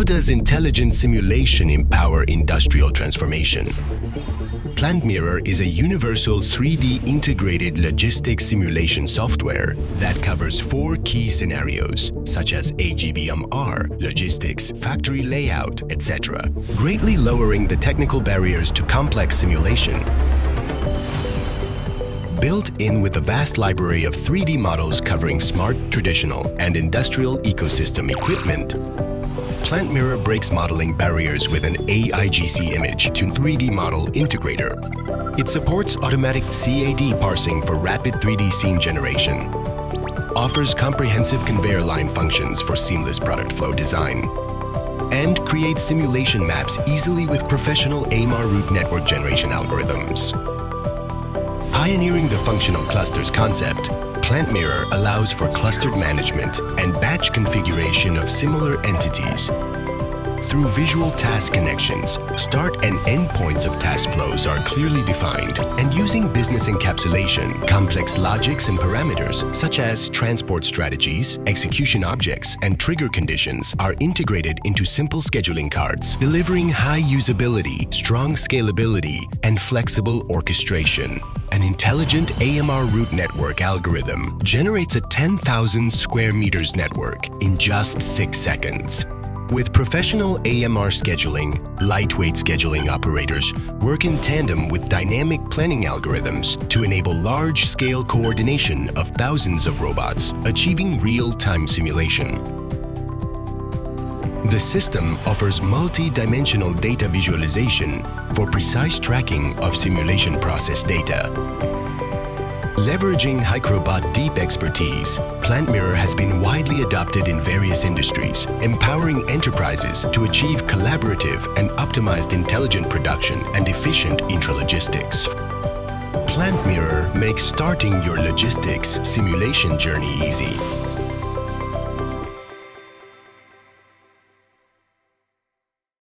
How does intelligent simulation empower industrial transformation? PlantMirror is a universal 3D integrated logistics simulation software that covers 4 key scenarios, such as AGVMR, logistics, factory layout, etc., greatly lowering the technical barriers to complex simulation. Built in with a vast library of 3D models covering smart, traditional, and industrial ecosystem equipment, PlantMirror breaks modeling barriers with an AIGC image to 3D model integrator. It supports automatic CAD parsing for rapid 3D scene generation, offers comprehensive conveyor line functions for seamless product flow design, and creates simulation maps easily with professional AMR route network generation algorithms. Pioneering the functional clusters concept, PlantMirror allows for clustered management and batch configuration of similar entities. Through visual task connections, start and end points of task flows are clearly defined, and using business encapsulation, complex logics and parameters such as transport strategies, execution objects, and trigger conditions are integrated into simple scheduling cards, delivering high usability, strong scalability, and flexible orchestration. An intelligent AMR route network algorithm generates a 10,000 square meters network in just 6 seconds. With professional AMR scheduling, lightweight scheduling operators work in tandem with dynamic planning algorithms to enable large-scale coordination of thousands of robots, achieving real-time simulation. The system offers multi-dimensional data visualization for precise tracking of simulation process data. Leveraging Hikrobot deep expertise, PlantMirror has been widely adopted in various industries, empowering enterprises to achieve collaborative and optimized intelligent production and efficient intralogistics. PlantMirror makes starting your logistics simulation journey easy.